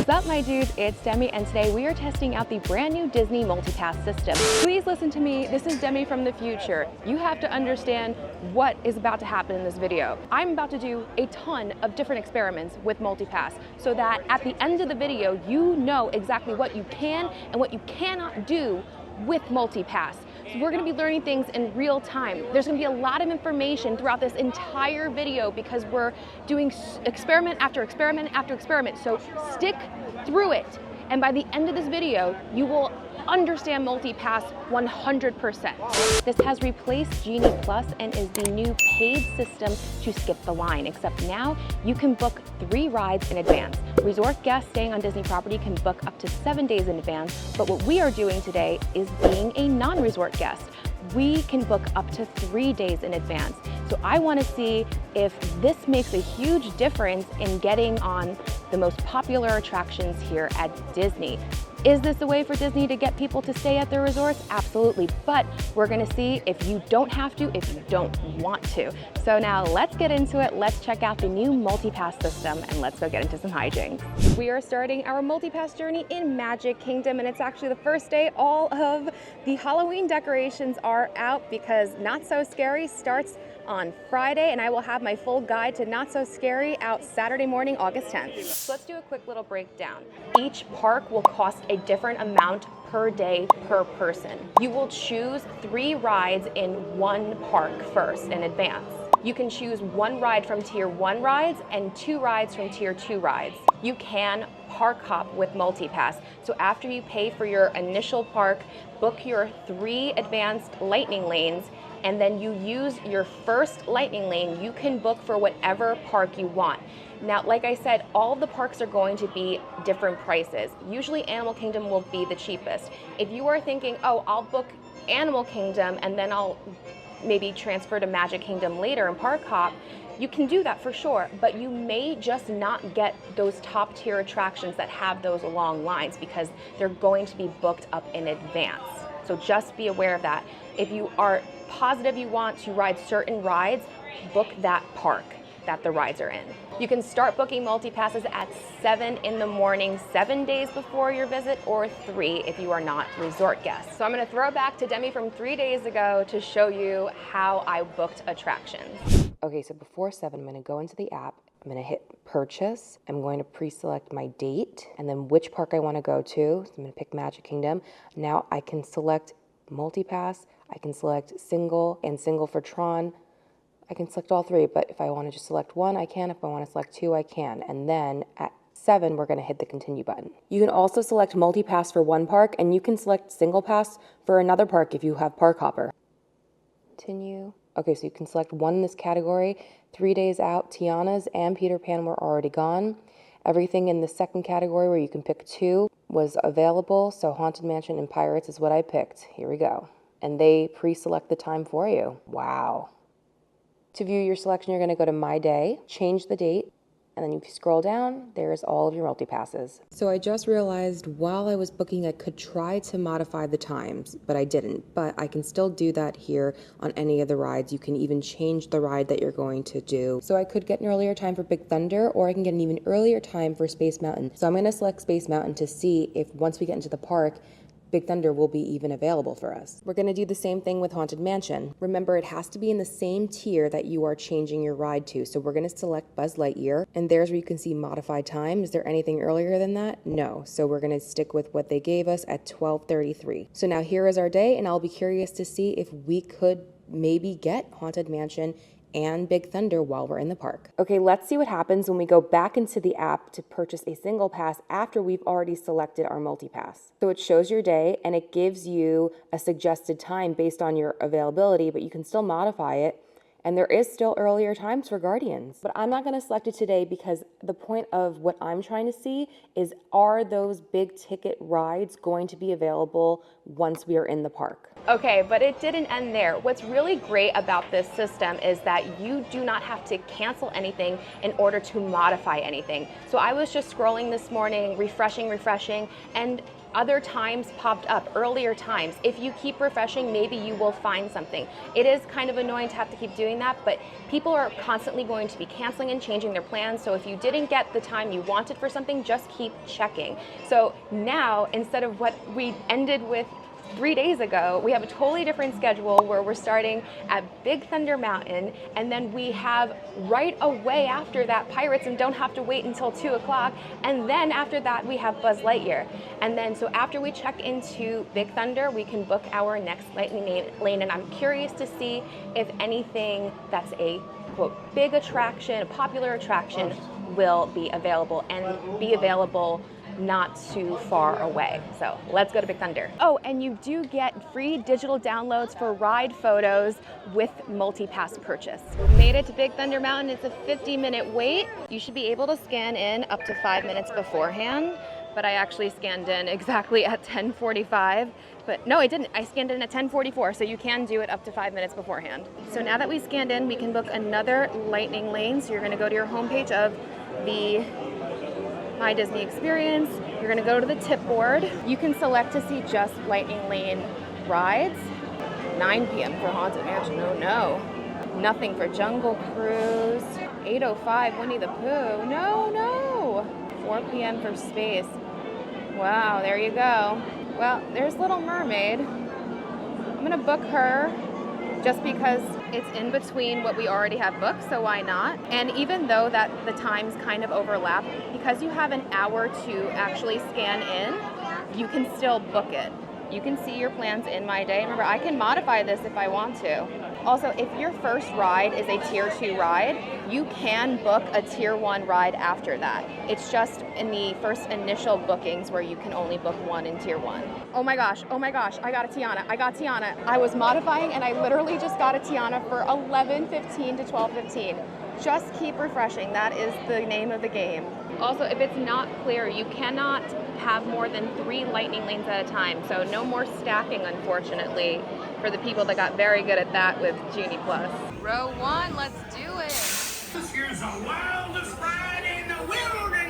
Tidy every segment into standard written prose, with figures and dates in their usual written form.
What's up, my dudes? It's Demi, and today we are testing out the brand new Disney MultiPass system. Please listen to me. This is Demi from the future. You have to understand what is about to happen in this video. I'm about to do a ton of different experiments with MultiPass so that at the end of the video, you know exactly what you can and what you cannot do with MultiPass. So we're gonna be learning things in real time. There's gonna be a lot of information throughout this entire video because we're doing experiment after experiment after experiment. So stick through it. And by the end of this video, you will understand MultiPass 100%. This has replaced Genie Plus and is the new paid system to skip the line, except now you can book 3 rides in advance. Resort guests staying on Disney property can book up to 7 days in advance, but what we are doing today is being a non-resort guest. We can book up to 3 days in advance. So I want to see if this makes a huge difference in getting on the most popular attractions here at Disney. Is this a way for Disney to get people to stay at their resorts? Absolutely, but we're gonna see if you don't have to, if you don't want to. So now let's get into it. Let's check out the new MultiPass system and let's go get into some hijinks. We are starting our MultiPass journey in Magic Kingdom, and it's actually the first day. All of the Halloween decorations are out because Not So Scary starts on Friday, and I will have my full guide to Not So Scary out Saturday morning, August 10th. So let's do a quick little breakdown. Each park will cost a different amount per day per person. You will choose 3 rides in one park first in advance. You can choose 1 ride from Tier 1 rides and 2 rides from Tier 2 rides. You can park hop with MultiPass. So after you pay for your initial park, book your 3 advanced lightning lanes, and then you use your first lightning lane, you can book for whatever park you want. Now, like I said, all the parks are going to be different prices. Usually Animal Kingdom will be the cheapest. If you are thinking, oh, I'll book Animal Kingdom and then I'll maybe transfer to Magic Kingdom later and park hop, you can do that for sure, but you may just not get those top tier attractions that have those long lines because they're going to be booked up in advance. So just be aware of that. If you are positive you want to ride certain rides, book that park that the rides are in. You can start booking MultiPasses at 7 in the morning, 7 days before your visit, or 3 if you are not resort guests. So I'm gonna throw back to Demi from 3 days ago to show you how I booked attractions. Okay, so before 7, I'm gonna go into the app, I'm gonna hit purchase, I'm going to pre-select my date, and then which park I wanna go to. So I'm gonna pick Magic Kingdom. Now I can select MultiPass, I can select single and single for Tron. I can select all 3, but if I want to just select 1, I can. If I want to select 2, I can. And then at 7, we're going to hit the continue button. You can also select MultiPass for 1 park, and you can select single pass for another park if you have park hopper. Continue. Okay, so you can select 1 in this category. 3 days out, Tiana's and Peter Pan were already gone. Everything in the second category where you can pick 2 was available, so Haunted Mansion and Pirates is what I picked. Here we go. And they pre-select the time for you. Wow. To view your selection, you're going to go to My Day, change the date, and then you scroll down, there's all of your MultiPasses. So I just realized while I was booking, I could try to modify the times, but I didn't. But I can still do that here on any of the rides. You can even change the ride that you're going to do. So I could get an earlier time for Big Thunder, or I can get an even earlier time for Space Mountain. So I'm going to select Space Mountain to see if once we get into the park, Big Thunder will be even available for us. We're going to do the same thing with Haunted Mansion. Remember, it has to be in the same tier that you are changing your ride to. So we're going to select Buzz Lightyear, and there's where you can see modified time. Is there anything earlier than that? No. So we're going to stick with what they gave us at 12:33. So now here is our day, and I'll be curious to see if we could maybe get Haunted Mansion and Big Thunder while we're in the park. Okay, let's see what happens when we go back into the app to purchase a single pass after we've already selected our MultiPass. So it shows your day and it gives you a suggested time based on your availability, but you can still modify it. And there is still earlier times for Guardians. But I'm not gonna select it today because the point of what I'm trying to see is, are those big ticket rides going to be available once we are in the park? Okay, but it didn't end there. What's really great about this system is that you do not have to cancel anything in order to modify anything. So I was just scrolling this morning, refreshing, and other times popped up, earlier times. If you keep refreshing, maybe you will find something. It is kind of annoying to have to keep doing that, but people are constantly going to be canceling and changing their plans. So if you didn't get the time you wanted for something, just keep checking. So now, instead of what we ended with 3 days ago, we have a totally different schedule where we're starting at Big Thunder Mountain, and then we have right away after that Pirates and don't have to wait until 2 o'clock, and then after that we have Buzz Lightyear. And then so after we check into Big Thunder, we can book our next lightning lane, and I'm curious to see if anything that's a quote big attraction, a popular attraction, will be available and be available not too far away. So let's go to Big Thunder. Oh, and you do get free digital downloads for ride photos with MultiPass purchase. Made it to Big Thunder Mountain. It's a 50-minute wait. You should be able to scan in up to 5 minutes beforehand, but I actually scanned in exactly at 10:45. But no, I didn't. I scanned in at 10:44, so you can do it up to 5 minutes beforehand. So now that we scanned in, we can book another lightning lane. So you're gonna go to your homepage of the My Disney Experience. You're gonna go to the tip board. You can select to see just lightning lane rides. 9 p.m. for Haunted Mansion, oh no. Nothing for Jungle Cruise. 8:05 Winnie the Pooh, no. 4 p.m. for Space. Wow, there you go. Well, there's Little Mermaid. I'm gonna book her just because it's in between what we already have booked, so why not? And even though that the times kind of overlap, because you have an hour to actually scan in, you can still book it. You can see your plans in My Day. Remember, I can modify this if I want to. Also, if your first ride is a tier 2 ride, you can book a tier 1 ride after that. It's just in the first initial bookings where you can only book one in tier 1. Oh my gosh, I got a Tiana. I was modifying and I literally just got a Tiana for $11.15 to $12.15. Just keep refreshing, that is the name of the game. Also, if it's not clear, you cannot have more than 3 lightning lanes at a time, so no more stacking, unfortunately, for the people that got very good at that with Genie Plus. Row 1, let's do it! Here's the wildest ride in the wilderness!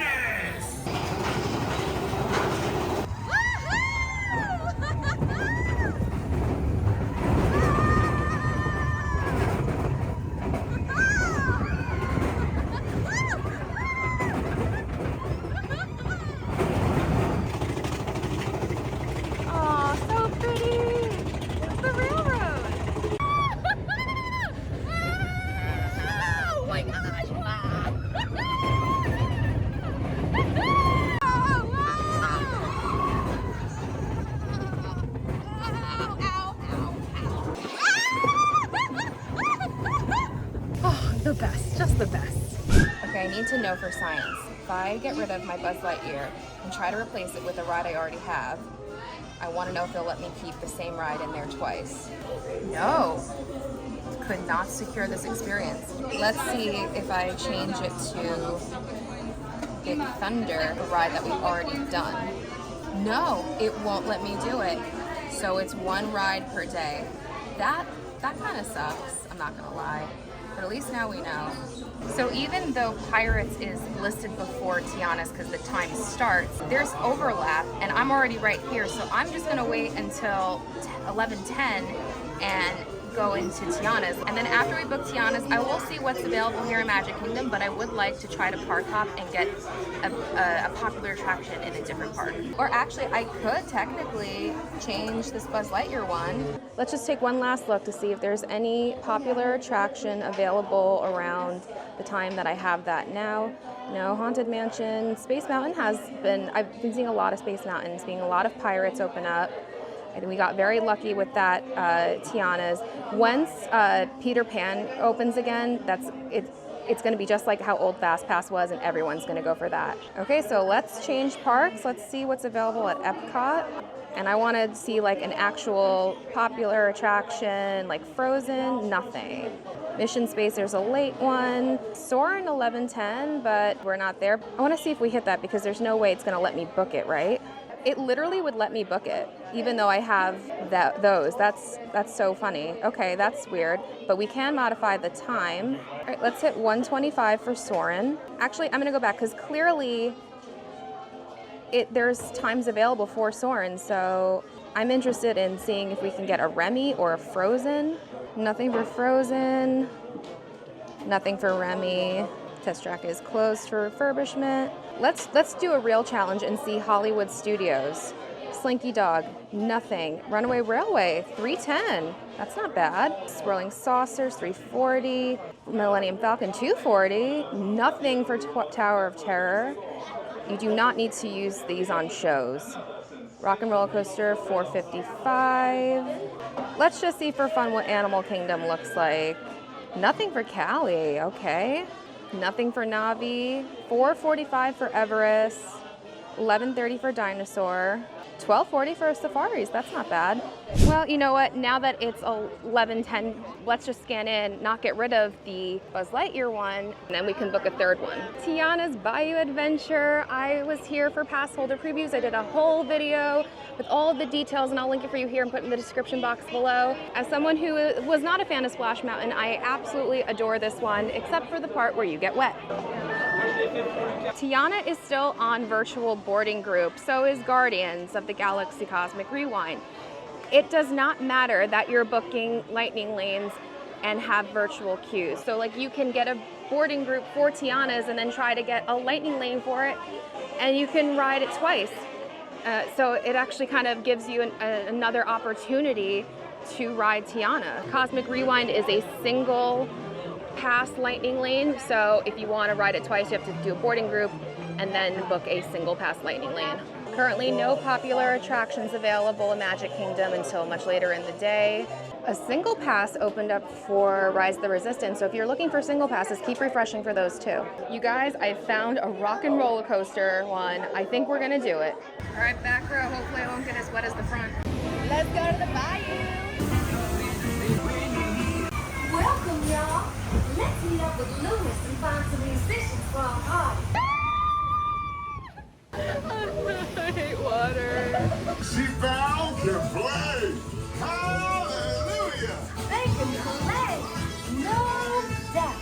The best, just the best. Okay, I need to know for science. If I get rid of my Buzz Lightyear and try to replace it with a ride I already have, I want to know if they'll let me keep the same ride in there twice. No, could not secure this experience. Let's see if I change it to Big Thunder, a ride that we've already done. No, it won't let me do it. So it's 1 ride per day. That kind of sucks, I'm not gonna lie. But at least now we know. So even though Pirates is listed before Tiana's because the time starts, there's overlap and I'm already right here. So I'm just gonna wait until 11:10 and go into Tiana's. And then after we book Tiana's, I will see what's available here in Magic Kingdom, but I would like to try to park hop and get a popular attraction in a different park. Or actually, I could technically change this Buzz Lightyear one. Let's just take one last look to see if there's any popular attraction available around the time that I have that now. No, Haunted Mansion. Space Mountain I've been seeing a lot of Space Mountain, seeing a lot of Pirates open up. I think we got very lucky with that Tiana's. Once Peter Pan opens again, it's going to be just like how old Fast Pass was, and everyone's going to go for that. Okay, so let's change parks. Let's see what's available at Epcot. And I want to see like an actual popular attraction, like Frozen, nothing. Mission Space, there's a late one. Soarin' 11:10, but we're not there. I want to see if we hit that because there's no way it's going to let me book it, right? It literally would let me book it, even though I have those. That's so funny. Okay, that's weird. But we can modify the time. All right, let's hit 125 for Soarin'. Actually, I'm gonna go back because clearly there's times available for Soarin', so I'm interested in seeing if we can get a Remy or a Frozen. Nothing for Frozen. Nothing for Remy. Test track is closed for refurbishment. Let's do a real challenge and see Hollywood Studios. Slinky Dog, nothing. Runaway Railway, 310. That's not bad. Swirling Saucers, 340. Millennium Falcon, 240. Nothing for Tower of Terror. You do not need to use these on shows. Rock and Roller Coaster, 455. Let's just see for fun what Animal Kingdom looks like. Nothing for Cali, okay. Nothing for Navi. 445 for Everest. 1130 for Dinosaur. 1240 for Safaris, that's not bad. Well, you know what, now that it's 11:10, let's just scan in, not get rid of the Buzz Lightyear one, and then we can book a third one. Tiana's Bayou Adventure, I was here for pass holder previews. I did a whole video with all of the details, and I'll link it for you here and put it in the description box below. As someone who was not a fan of Splash Mountain, I absolutely adore this one, except for the part where you get wet. Tiana is still on virtual boarding group, so is Guardians of the Galaxy Cosmic Rewind. It does not matter that you're booking lightning lanes and have virtual queues. So like you can get a boarding group for Tiana's and then try to get a lightning lane for it, and you can ride it twice. So it actually kind of gives you another opportunity to ride Tiana. Cosmic Rewind is a single pass lightning lane, so if you want to ride it twice, you have to do a boarding group and then book a single pass lightning lane. Currently no popular attractions available in Magic Kingdom until much later in the day. A single pass opened up for Rise of the Resistance, so if you're looking for single passes, keep refreshing for those too. You guys, I found a rock and roller coaster one. I think we're gonna do it. All right, back row, hopefully I won't get as wet as the front. Let's go to the Bayou. Welcome, y'all. Let's meet up with Lewis and find some musicians for our party. I hate water. She found can play. Hallelujah. They can play, no doubt.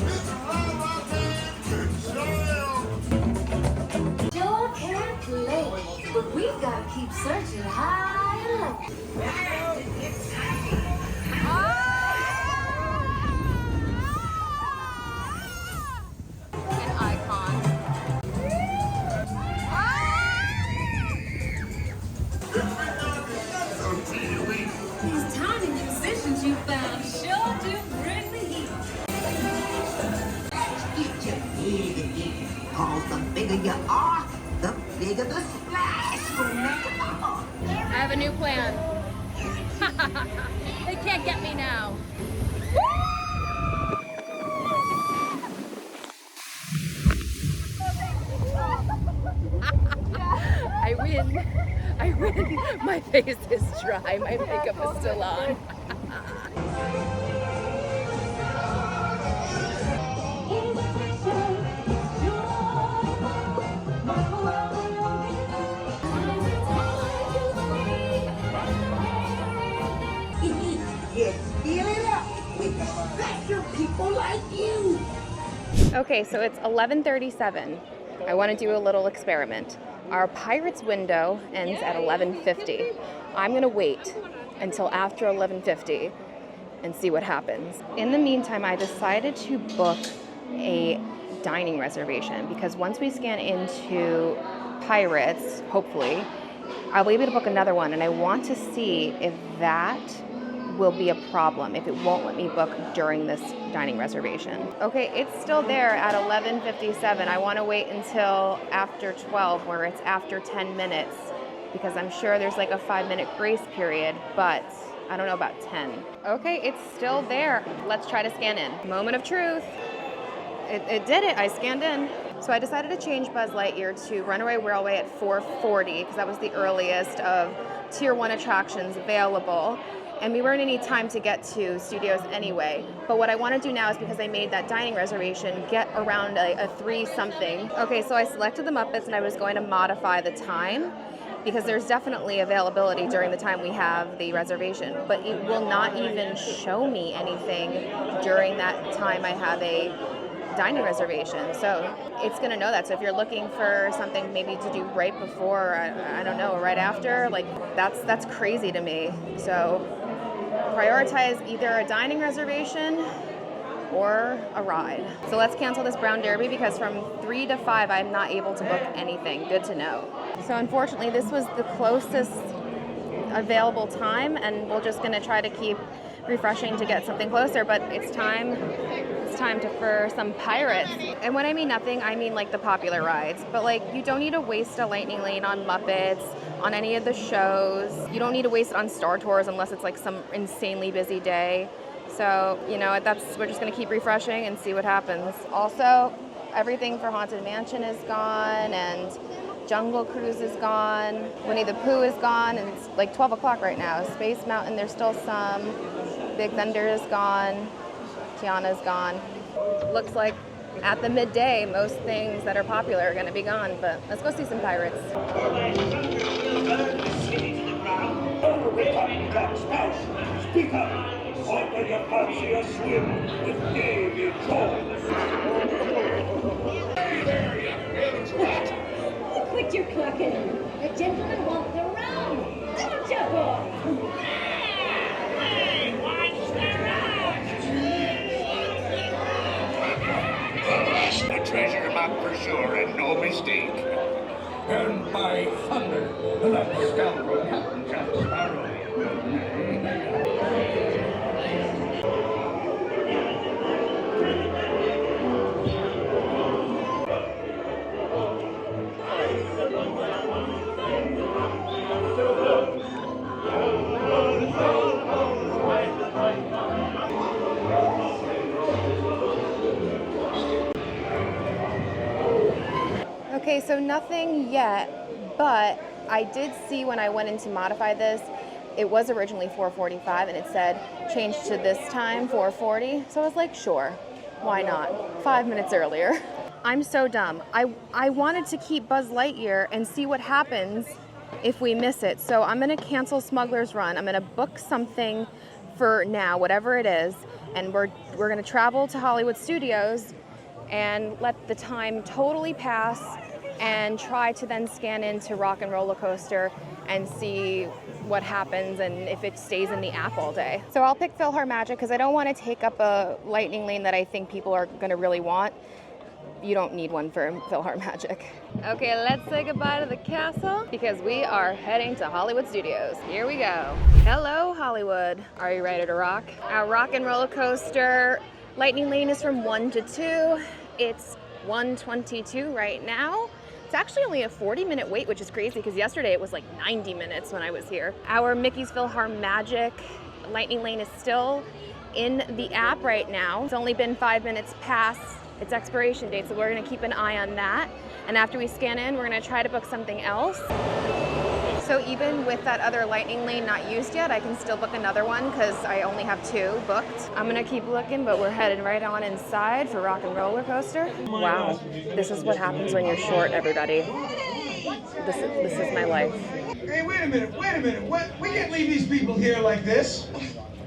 It's right about there. Sure can play, but we've got to keep searching high and low. An icon. These tiny musicians you found sure do bring the heat. Get your head again. Cause the bigger you are, the bigger the splash will make it all. I have a new plan. They can't get me now. I win. I win. My face is dry. My makeup is still on. Yes, fill it up with special people like you. Okay, so it's 11:37. I want to do a little experiment. Our Pirates window ends at 11:50. I'm gonna wait until after 11:50 and see what happens. In the meantime, I decided to book a dining reservation because once we scan into Pirates, hopefully, I'll be able to book another one, and I want to see if that will be a problem, if it won't let me book during this dining reservation. Okay, it's still there at 11:57. I want to wait until after 12, where it's after 10 minutes, because I'm sure there's like a 5-minute grace period, but I don't know about 10. Okay, it's still there. Let's try to scan in. Moment of truth. It did it. I scanned in. So I decided to change Buzz Lightyear to Runaway Railway at 4:40 because that was the earliest of Tier 1 attractions available. and we weren't any time to get to studios anyway. But what I want to do now is, because I made that dining reservation, get around a 3-something. Okay, so I selected the Muppets and I was going to modify the time, because there's definitely availability during the time we have the reservation, but it will not even show me anything during that time I have a dining reservation. So it's gonna know that. So if you're looking for something maybe to do right before, I don't know, right after, like that's crazy to me. So prioritize either a dining reservation or a ride. So let's cancel this Brown Derby, because from 3 to 5 I'm not able to book anything. Good to know. So unfortunately this was the closest available time, and we're just gonna try to keep refreshing to get something closer, but it's time for some pirates. And when I mean nothing, I mean like the popular rides, but like you don't need to waste a lightning lane on Muppets, on any of the shows. You don't need to waste it on Star Tours unless it's like some insanely busy day. So, you know, we're just gonna keep refreshing and see what happens. Also, everything for Haunted Mansion is gone, and Jungle Cruise is gone. Winnie the Pooh is gone, and it's like 12 o'clock right now. Space Mountain, there's still some. Big Thunder is gone. Tiana's gone. Looks like at the midday, most things that are popular are gonna be gone, but let's go see some pirates. Speak up! Or will you fancy a swim with Davy Jones? Quit your clucking. The gentleman wants the rum. Don't you, boy? Hey, watch the ride! A treasure map for sure, and no mistake. And by thunder, that scoundrel Captain Jack Sparrow. Okay, so nothing yet, but I did see when I went in to modify this, it was originally 4:45 and it said change to this time, 4:40. So I was like, sure, why not? 5 minutes earlier. I'm so dumb. I wanted to keep Buzz Lightyear and see what happens if we miss it. So I'm gonna cancel Smuggler's Run. I'm gonna book something for now, whatever it is, and we're gonna travel to Hollywood Studios and let the time totally pass and try to then scan into Rock and Roller Coaster and see what happens and if it stays in the app all day. So I'll pick PhilharMagic because I don't want to take up a lightning lane that I think people are going to really want. You don't need one for PhilharMagic. Okay, let's say goodbye to the castle because we are heading to Hollywood Studios. Here we go. Hello, Hollywood. Are you ready to rock? Our Rock and Roller Coaster lightning lane is from 1 to 2. It's 1:22 right now. It's actually only a 40-minute wait, which is crazy because yesterday it was like 90 minutes when I was here. Our Mickey's PhilharMagic lightning lane is still in the app right now. It's only been 5 minutes past its expiration date, so we're gonna keep an eye on that. And after we scan in, we're gonna try to book something else. So even with that other lightning lane not used yet, I can still book another one because I only have 2 booked. I'm gonna keep looking, but we're headed right on inside for Rock and Roller Coaster. Wow, this is what happens when you're short, everybody. This is my life. Hey, wait a minute. What? We can't leave these people here like this.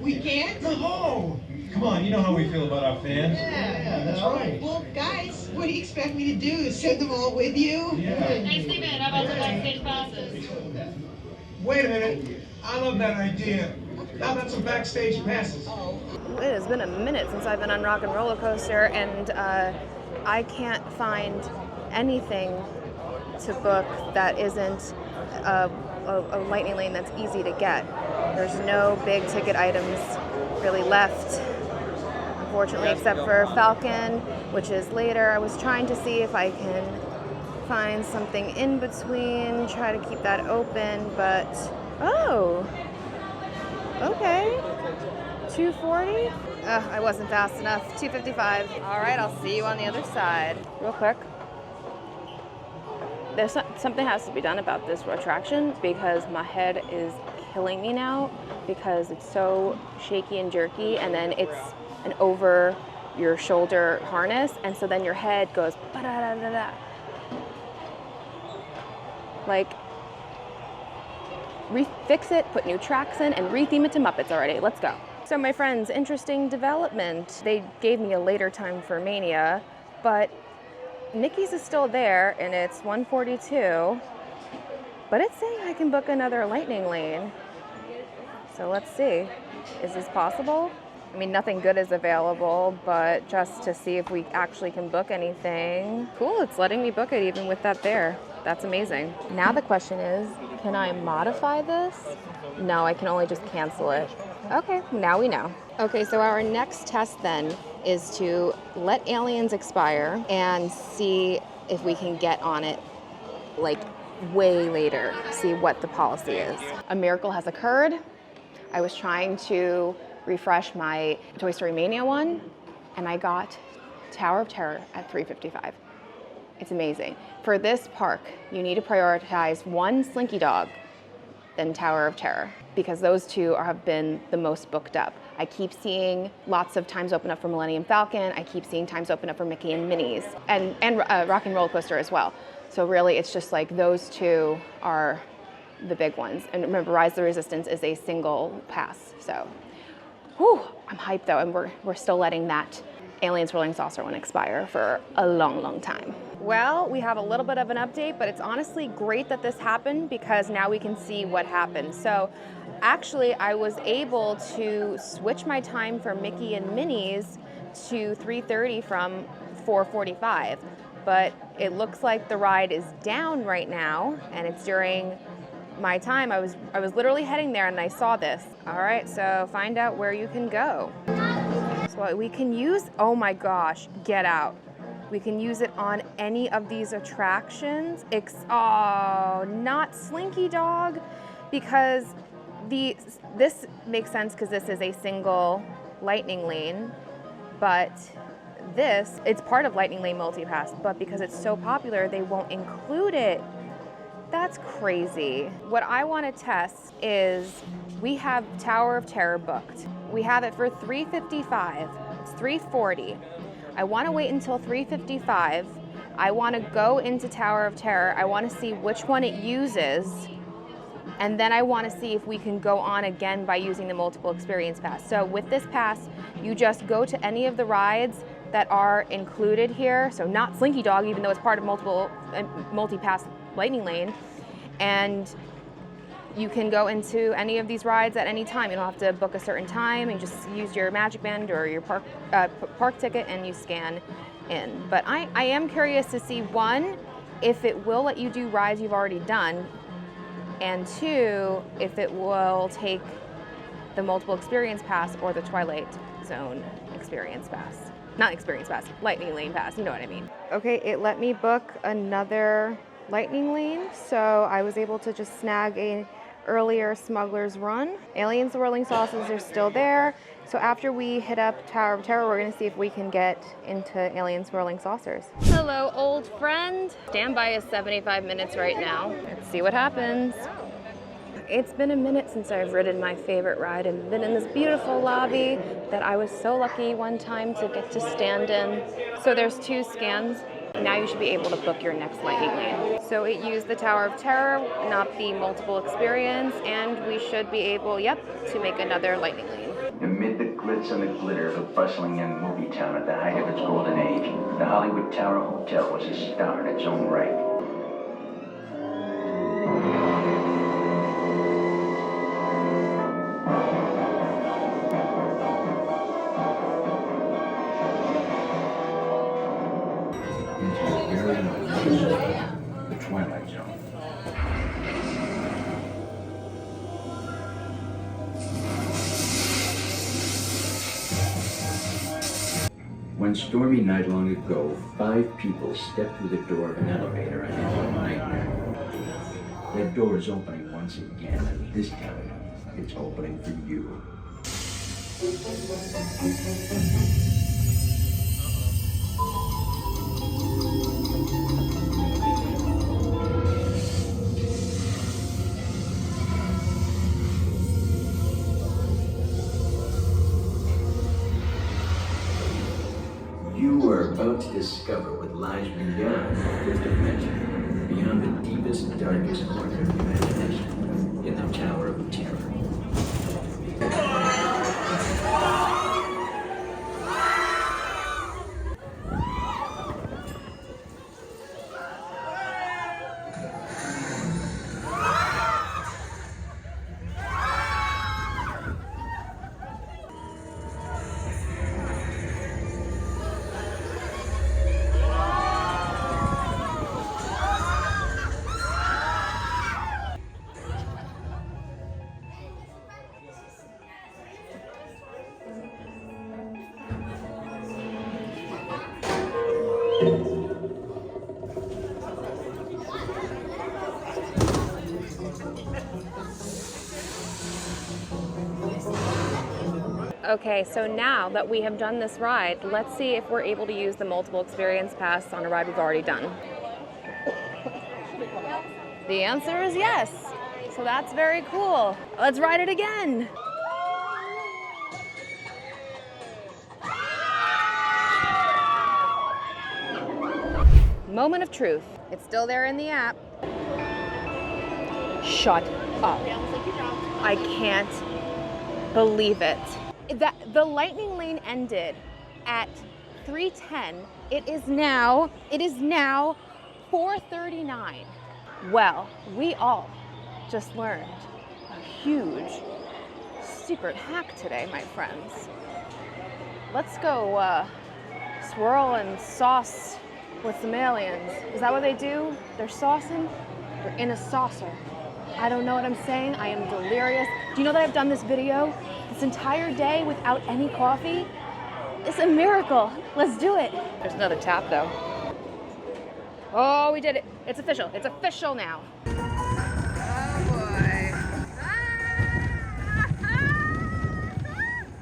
We can't? No. Come on, you know how we feel about our fans. Yeah, that's right. Well, guys, what do you expect me to do? Send them all with you? Yeah. Hey, Steven, how about the backstage passes? Wait a minute. I love that idea. How about some backstage passes? It has been a minute since I've been on Rock and Roller Coaster, and I can't find anything to book that isn't a lightning lane that's easy to get. There's no big ticket items really left, unfortunately, except for Falcon, which is later. I was trying to see if I can find something in between, try to keep that open, but oh, okay, 240. I wasn't fast enough. 255. All right, I'll see you on the other side. Real quick. Something has to be done about this attraction because my head is killing me now because it's so shaky and jerky, and then it's an over your shoulder harness, and so then your head goes ba-da-da-da-da. Like, fix it, put new tracks in, and retheme it to Muppets already. Let's go. So my friends, interesting development. They gave me a later time for Mania, but Mickey's is still there, and it's 1:42, but it's saying I can book another Lightning Lane. So let's see, is this possible? I mean, nothing good is available, but just to see if we actually can book anything. Cool, it's letting me book it even with that there. That's amazing. Now the question is, can I modify this? No, I can only just cancel it. Okay, now we know. Okay, so our next test then is to let Aliens expire and see if we can get on it like way later, see what the policy is. A miracle has occurred. I was trying to refresh my Toy Story Mania one, and I got Tower of Terror at $3.55. It's amazing. For this park, you need to prioritize one Slinky Dog, then Tower of Terror, because those two have been the most booked up. I keep seeing lots of times open up for Millennium Falcon. I keep seeing times open up for Mickey and Minnie's, and Rock and Roller Coaster as well. So really, it's just like those two are the big ones. And remember, Rise of the Resistance is a single pass. So, whew, I'm hyped though, and we're still letting that Aliens Rolling Saucer one expire for a long, long time. Well, we have a little bit of an update, but it's honestly great that this happened because now we can see what happened. So actually, I was able to switch my time for Mickey and Minnie's to 3:30 from 4:45, but it looks like the ride is down right now, and it's during my time. I was literally heading there and I saw this. All right, so find out where you can go. So we can use, oh my gosh, Get Out. We can use it on any of these attractions. Oh, not Slinky Dog, because this makes sense because this is a single Lightning Lane, but it's part of Lightning Lane MultiPass, but because it's so popular, they won't include it. That's crazy. What I want to test is we have Tower of Terror booked. We have it for $3.55. It's $3.40. I want to wait until $3.55. I want to go into Tower of Terror. I want to see which one it uses. And then I want to see if we can go on again by using the multiple experience pass. So with this pass, you just go to any of the rides that are included here. So not Slinky Dog, even though it's part of multi-pass Lightning Lane. And you can go into any of these rides at any time. You don't have to book a certain time, and just use your Magic Band or your park ticket and you scan in. But I am curious to see, one, if it will let you do rides you've already done, and two, if it will take the multiple experience pass or the Twilight Zone experience pass. Not experience pass, Lightning Lane pass, you know what I mean. Okay, it let me book another Lightning Lane, so I was able to just snag a earlier Smuggler's Run. Aliens Rolling Saucers are still there, so after we hit up Tower of Terror, we're gonna see if we can get into Aliens Rolling Saucers. Hello, old friend. Standby is 75 minutes right now. Let's see what happens. It's been a minute since I've ridden my favorite ride and been in this beautiful lobby that I was so lucky one time to get to stand in. So there's 2 scans. Now you should be able to book your next Lightning Lane. So it used the Tower of Terror, not the multiple experience, and we should be able, to make another Lightning Lane. Amid the glitz and the glitter of a bustling young movie town at the height of its golden age, the Hollywood Tower Hotel was a star in its own right. The Twilight Zone. One stormy night long ago, 5 people stepped through the door of an elevator and into a nightmare. That door is opening once again, and this time, it's opening for you. about to discover what lies beyond the fifth dimension, beyond the deepest, darkest corner of the imagination, in the Tower of Terror. Okay, so now that we have done this ride, let's see if we're able to use the multiple experience pass on a ride we've already done. The answer is yes. So that's very cool. Let's ride it again. Moment of truth. It's still there in the app. Shut up. I can't believe it. The lightning lane ended at 3:10. It is now 4:39. Well, we all just learned a huge secret hack today, my friends. Let's go swirl and sauce with some aliens. Is that what they do? They're saucing? They're in a saucer. I don't know what I'm saying. I am delirious. Do you know that I've done this video this entire day without any coffee? It's a miracle. Let's do it. There's another tap though. Oh, we did it. It's official. It's official now. Oh boy.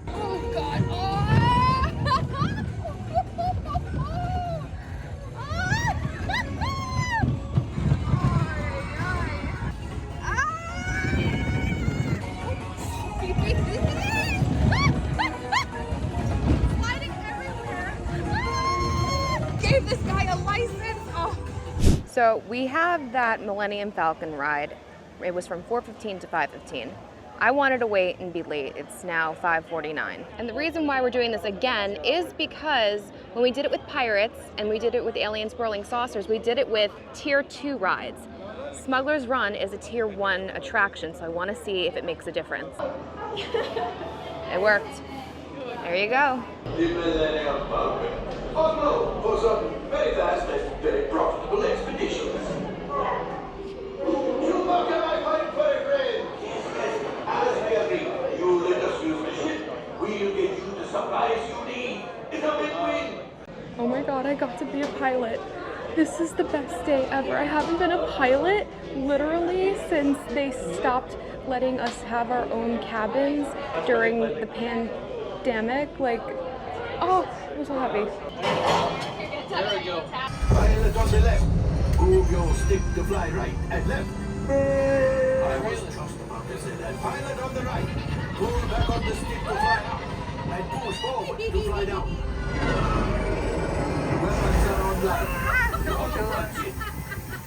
Oh God. Gave this guy a license. Oh. So we have that Millennium Falcon ride. It was from 4:15 to 5:15. I wanted to wait and be late. It's now 5:49. And the reason why we're doing this again is because when we did it with Pirates and we did it with Alien Swirling Saucers, we did it with Tier 2 rides. Smuggler's Run is a Tier 1 attraction, so I want to see if it makes a difference. It worked. There you go. The Millennium Falcon. On road for some very fast and very profitable expeditions. Chewbacca, my fine furry friend. Yes, as we agreed, you let us use the ship. We'll get you the supplies you need. It's a win-win. Oh my God, I got to be a pilot. This is the best day ever. I haven't been a pilot literally since they stopped letting us have our own cabins during the pandemic. Like, oh, I'm so happy. There we go. Pilot on the left. Move your stick to fly right and left. I was just about to say that. Pilot on the right. Pull back on the stick to fly up. And push forward to fly down. Weapons are online. Watch it.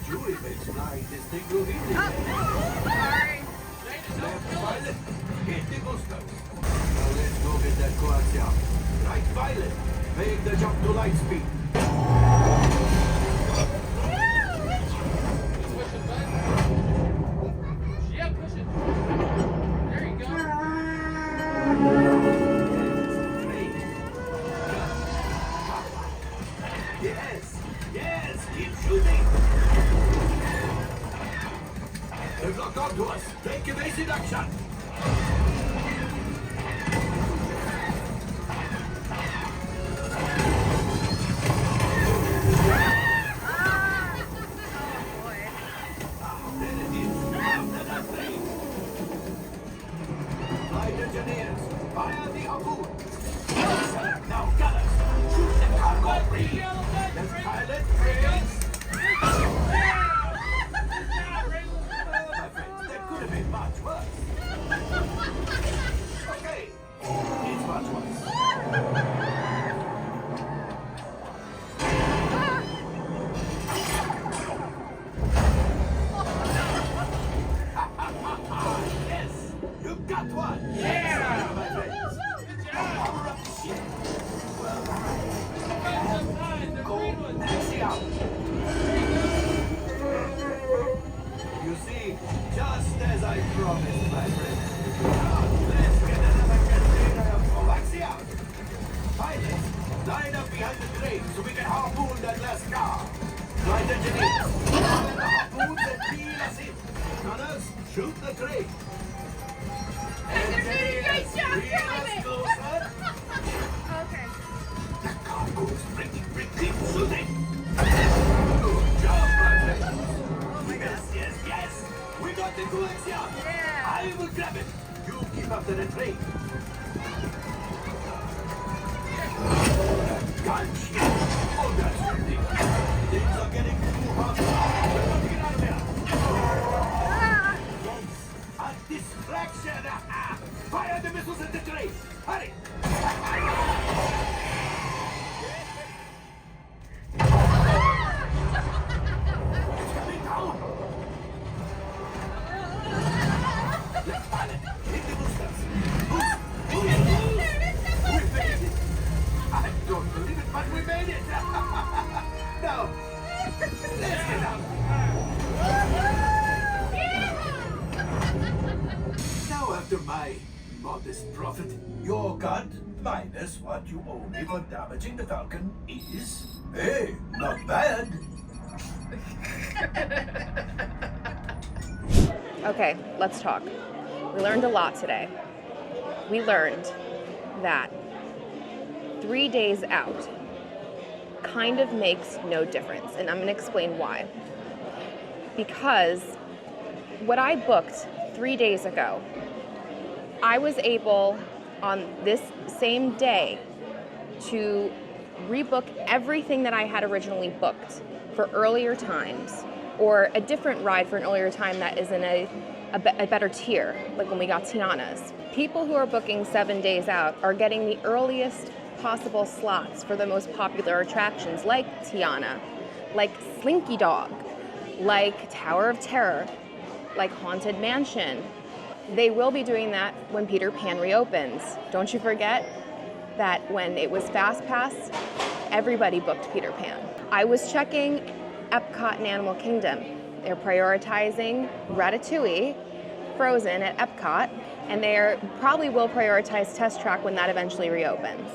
Chewie makes flying this thing look easy. Sorry. Left pilot. Hit the boosters. Now let's go get that coax out. Right pilot. Make the jump to light speed. Yeah, push it. There you go. Yes, keep shooting. They've locked onto us. Take evasive action. Flight engineers, fire the harpoon. Now, gunners, shoot the cargo free. Left pilot, raise. My friends, that could have been much worse. Okay, it's much worse. Just as I promised, my friend. Now, let's get another container of coaxium. Pilots, line up behind the train so we can harpoon that last car. Flight engineers, follow the harpoons and peel us in. Gunners, shoot the train. Engineers, peel us closer. Okay. The car goes pretty, keep shooting. Good job, my friend. Yes. We got the coaxium. Yeah. I will grab it. You keep up to the train. Gunship! Oh, that's dirty. Things are getting too hot. We're going to get out of here. Yes, a distraction. Fire the missiles at the train. Hurry! It's coming down. Let's pilot. Hit the boosters. Boost. We made it. I don't believe it, but we made it! Now, let's get out! Now, after my modest profit, your cut minus what you owe me for damaging the Falcon is, hey, not bad. Okay, let's talk. We learned a lot today. We learned that 3 days out kind of makes no difference, and I'm going to explain why. Because what I booked 3 days ago, I was able on this same day to rebook everything that I had originally booked for earlier times, or a different ride for an earlier time that is in a better tier, like when we got Tiana's. People who are booking 7 days out are getting the earliest possible slots for the most popular attractions like Tiana, like Slinky Dog, like Tower of Terror, like Haunted Mansion. They will be doing that when Peter Pan reopens. Don't you forget that when it was Fast Pass, everybody booked Peter Pan. I was checking Epcot and Animal Kingdom. They're prioritizing Ratatouille, Frozen at Epcot, and they probably will prioritize Test Track when that eventually reopens.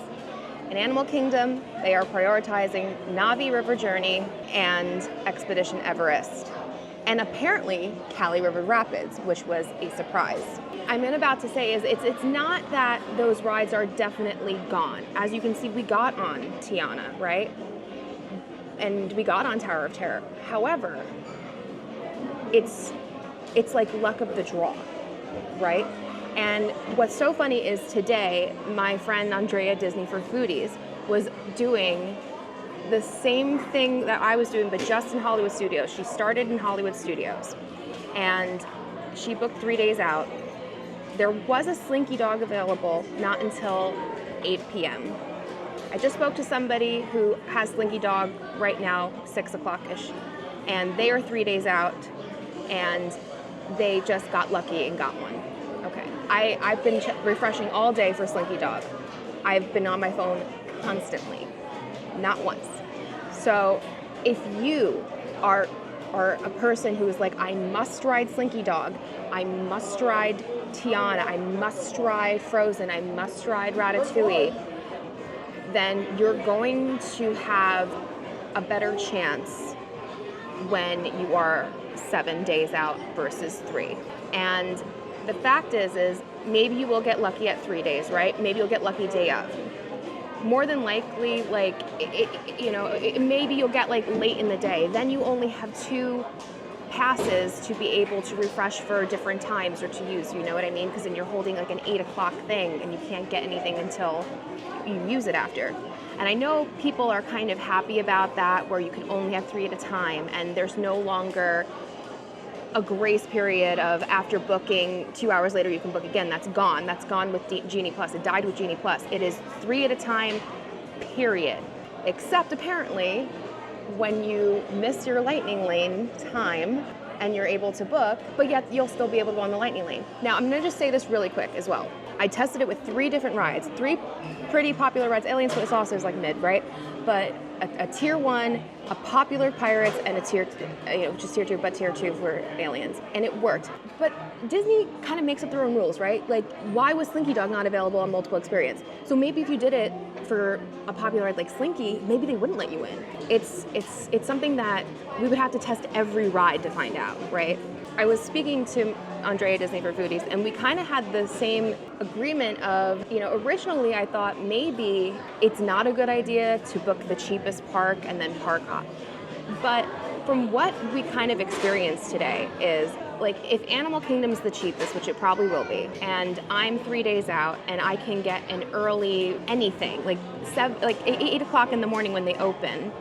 In Animal Kingdom, they are prioritizing Navi River Journey and Expedition Everest. And apparently, Cali River Rapids, which was a surprise. I'm about to say is it's not that those rides are definitely gone. As you can see, we got on Tiana, right? And we got on Tower of Terror. However, it's like luck of the draw, right? And what's so funny is today, my friend Andrea Disney for Foodies was doing the same thing that I was doing, but just in Hollywood Studios. She started in Hollywood Studios, and she booked 3 days out. There was a Slinky Dog available, not until 8 p.m. I just spoke to somebody who has Slinky Dog right now, 6 o'clock-ish, and they are 3 days out, and they just got lucky and got one. Okay, I've been refreshing all day for Slinky Dog. I've been on my phone constantly, not once. So if you are a person who is like, I must ride Slinky Dog, I must ride Tiana, I must ride Frozen, I must ride Ratatouille, then you're going to have a better chance when you are 7 days out versus 3. And the fact is maybe you will get lucky at 3 days, right? Maybe you'll get lucky day of. More than likely, maybe you'll get like late in the day. Then you only have 2 passes to be able to refresh for different times or to use, you know what I mean? Because then you're holding like an 8 o'clock thing and you can't get anything until you use it after. And I know people are kind of happy about that, where you can only have 3 at a time and there's no longer a grace period of after booking 2 hours later you can book again. That's gone. That's gone with Genie Plus. It died with Genie Plus. It is 3 at a time, period. Except apparently when you miss your lightning lane time and you're able to book, but yet you'll still be able to go on the lightning lane. Now I'm gonna just say this really quick as well. I tested it with 3 different rides, 3 pretty popular rides. Alien Space Saucer is like mid, right? But a tier 1, a popular pirates, and a tier, which is tier 2, but tier 2 for aliens, and it worked. But Disney kind of makes up their own rules, right? Like, why was Slinky Dog not available on multiple experience? So maybe if you did it for a popular ride like Slinky, maybe they wouldn't let you in. It's something that we would have to test every ride to find out, right? I was speaking to Andrea Disney for Foodies, and we kind of had the same agreement of, originally I thought maybe it's not a good idea to book the cheapest park and then park hop. But from what we kind of experienced today is, like, if Animal Kingdom's the cheapest, which it probably will be, and I'm 3 days out and I can get an early anything, like 8 o'clock in the morning when they open,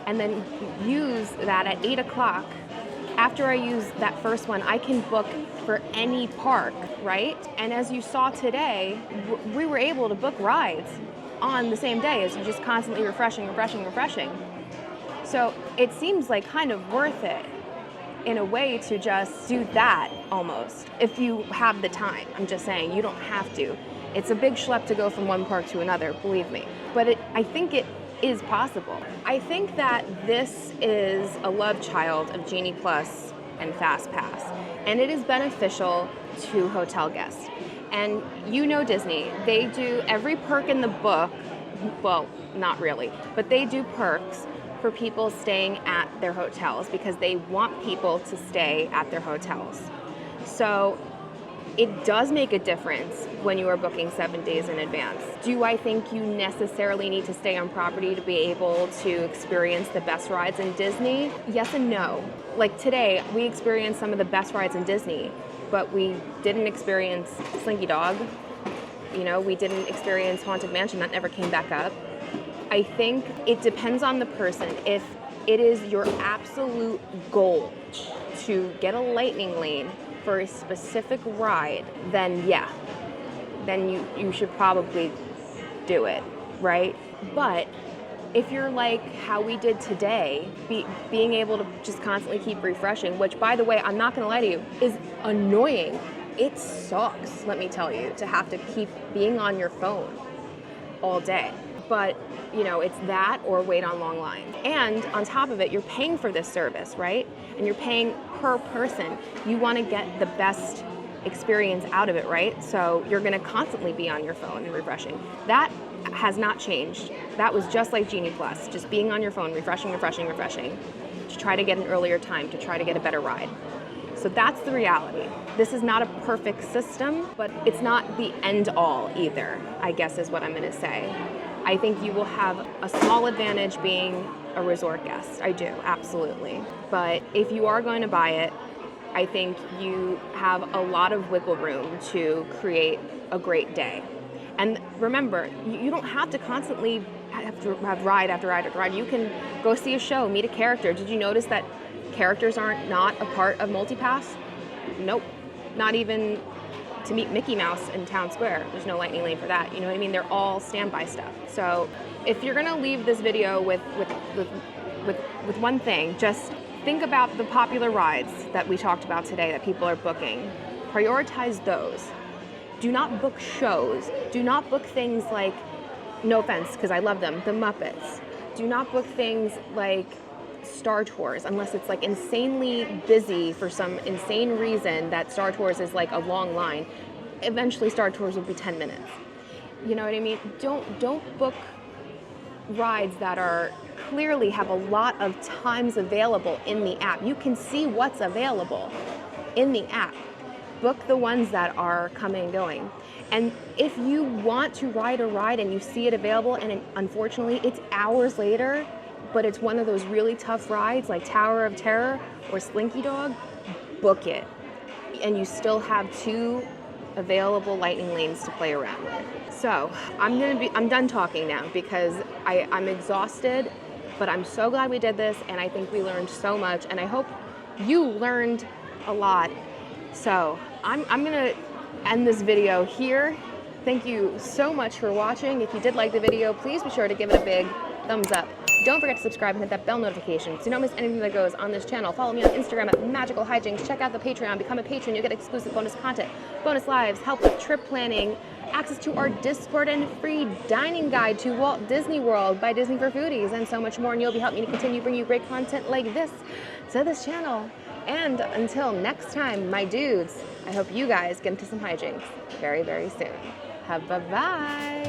and then use that at 8 o'clock, after I use that first one, I can book for any park, right? And as you saw today, we were able to book rides on the same day as you're just constantly refreshing. So it seems like kind of worth it in a way to just do that almost, if you have the time. I'm just saying, you don't have to. It's a big schlep to go from one park to another, believe me. But I think it is possible. I think that this is a love child of Genie Plus and FastPass, and it is beneficial to hotel guests. And Disney, they do every perk in the book, well, not really, but they do perks for people staying at their hotels because they want people to stay at their hotels. So it does make a difference when you are booking 7 days in advance. Do I think you necessarily need to stay on property to be able to experience the best rides in Disney? Yes and no. Like today, we experienced some of the best rides in Disney, but we didn't experience Slinky Dog. We didn't experience Haunted Mansion, that never came back up. I think it depends on the person. If it is your absolute goal to get a lightning lane for a specific ride, then yeah, then you should probably do it, right? But if you're like how we did today, being able to just constantly keep refreshing, which, by the way, I'm not gonna lie to you, is annoying. It sucks, let me tell you, to have to keep being on your phone all day. But it's that or wait on long lines. And on top of it, you're paying for this service, right? And you're paying per person. You want to get the best experience out of it, right? So you're going to constantly be on your phone and refreshing. That has not changed. That was just like Genie Plus, just being on your phone, refreshing, to try to get an earlier time, to try to get a better ride. So that's the reality. This is not a perfect system, but it's not the end all either, I guess is what I'm going to say. I think you will have a small advantage being a resort guest. I do, absolutely. But if you are going to buy it, I think you have a lot of wiggle room to create a great day. And remember, you don't have to constantly have ride after ride after ride. You can go see a show, meet a character. Did you notice that characters aren't not a part of MultiPass? Nope, not even to meet Mickey Mouse in Town Square. There's no lightning lane for that. You know what I mean? They're all standby stuff. So if you're gonna leave this video with one thing, just think about the popular rides that we talked about today that people are booking. Prioritize those. Do not book shows. Do not book things like, no offense, because I love them, the Muppets. Do not book things like Star Tours unless it's like insanely busy for some insane reason that Star Tours is like a long line. Eventually Star Tours will be 10 minutes. You know what I mean? Don't book rides that are clearly have a lot of times available in the app. You can see what's available in the app. Book the ones that are coming and going. And if you want to ride a ride and you see it available and unfortunately it's hours later, but it's one of those really tough rides like Tower of Terror or Slinky Dog, book it. And you still have 2 available lightning lanes to play around with. So I'm done talking now because I'm exhausted, but I'm so glad we did this and I think we learned so much and I hope you learned a lot. So I'm gonna end this video here. Thank you so much for watching. If you did like the video, please be sure to give it a big thumbs up. Don't forget to subscribe and hit that bell notification so you don't miss anything that goes on this channel. Follow me on Instagram at Magical Hijinx. Check out the Patreon. Become a patron. You get exclusive bonus content, bonus lives, help with trip planning, access to our Discord and free dining guide to Walt Disney World by Disney for Foodies, and so much more. And you'll be helping me to continue bringing you great content like this to this channel. And until next time, my dudes, I hope you guys get into some hijinks very, very soon. Bye-bye.